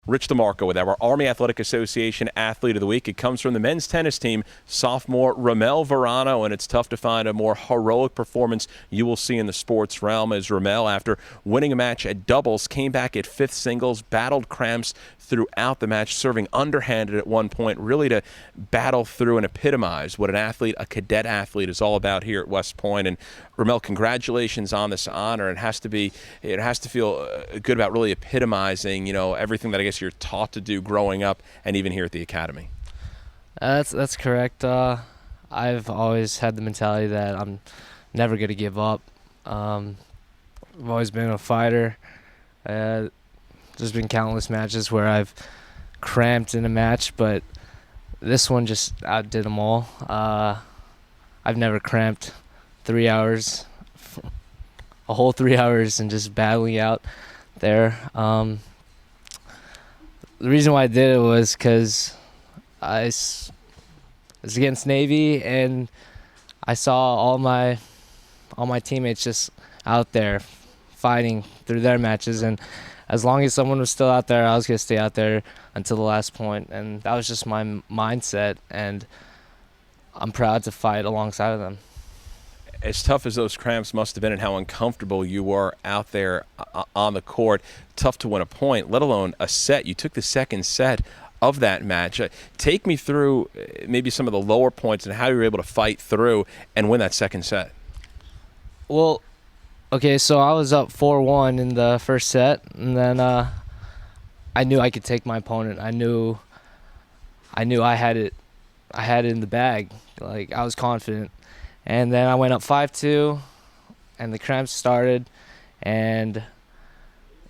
Rich DeMarco with our Army Athletic Association Athlete of the Week. It comes from the men's tennis team, sophomore Rommel Verano, and it's tough to find a more heroic performance you will see in the sports realm as Rommel, after winning a match at doubles, came back at fifth singles, battled cramps throughout the match, serving underhanded at one point, really to battle through and epitomize what an athlete, a cadet athlete, is all about here at West Point. And Rommel, congratulations on this honor. It has to feel good about really epitomizing, everything that I guess you're taught to do growing up and even here at the academy. That's correct. I've always had the mentality that I'm never going to give up. I've always been a fighter. There's been countless matches where I've cramped in a match, but this one just outdid them all. I've never cramped 3 hours, a whole 3 hours, and just battling out there. The reason why I did it was because it was against Navy, and I saw all my teammates just out there fighting through their matches, and as long as someone was still out there, I was going to stay out there until the last point, and that was just my mindset, and I'm proud to fight alongside of them. As tough as those cramps must have been and how uncomfortable you were out there on the court, tough to win a point, let alone a set. You took the second set of that match. Take me through maybe some of the lower points and how you were able to fight through and win that second set. Well, okay, so I was up 4-1 in the first set, and then I knew I could take my opponent. I knew I had it in the bag. Like, I was confident. And then I went up 5-2, and the cramps started, and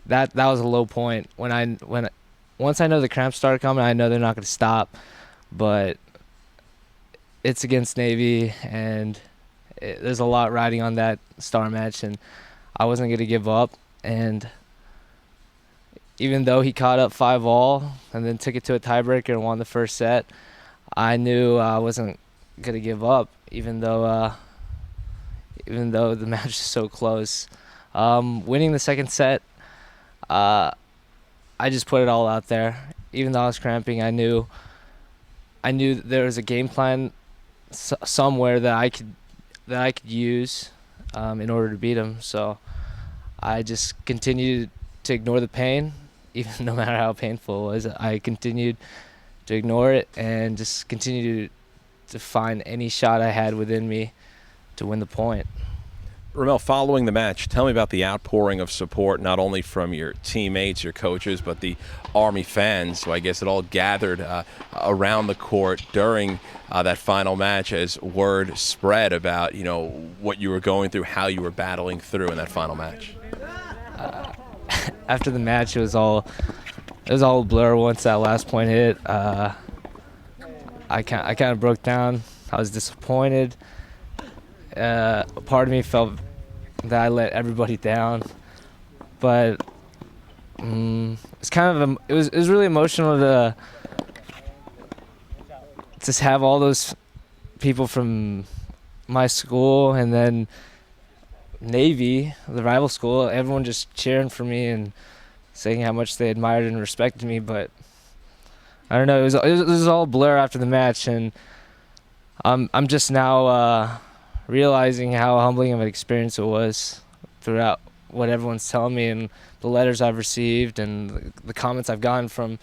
that was a low point. Once I know the cramps started coming, I know they're not going to stop. But it's against Navy, and there's a lot riding on that star match, and I wasn't going to give up. And even though he caught up 5-all and then took it to a tiebreaker and won the first set, I knew I wasn't going to give up, even though the match is so close. Winning the second set, I just put it all out there. Even though I was cramping, I knew there was a game plan somewhere that I could use in order to beat him. So I just continued to ignore the pain, even no matter how painful it was. I continued to ignore it and just continued to find any shot I had within me to win the point. Rommel, following the match, tell me about the outpouring of support, not only from your teammates, your coaches, but the Army fans, who I guess it all gathered around the court during that final match as word spread about, what you were going through, how you were battling through in that final match. After the match, it was all a blur once that last point hit. I kind of broke down. I was disappointed. A part of me felt that I let everybody down, but it's kind of it was really emotional to just have all those people from my school and then Navy, the rival school, everyone just cheering for me and saying how much they admired and respected me. But I don't know, it was all blur after the match, and I'm just now realizing how humbling of an experience it was throughout what everyone's telling me and the letters I've received and the comments I've gotten from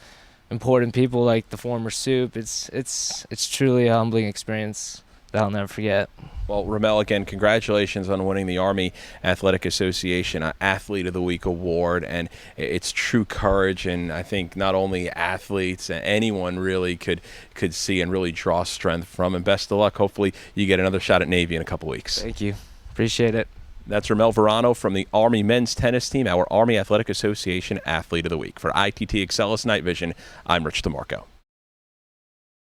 important people like the former Soup. It's truly a humbling experience that I'll never forget. Well, Rommel, again, congratulations on winning the Army Athletic Association Athlete of the Week award, and it's true courage, and I think not only athletes, anyone really could see and really draw strength from. And best of luck. Hopefully you get another shot at Navy in a couple weeks. Thank you. Appreciate it. That's Rommel Verano from the Army men's tennis team, our Army Athletic Association Athlete of the Week. For ITT Excellus Night Vision, I'm Rich DeMarco.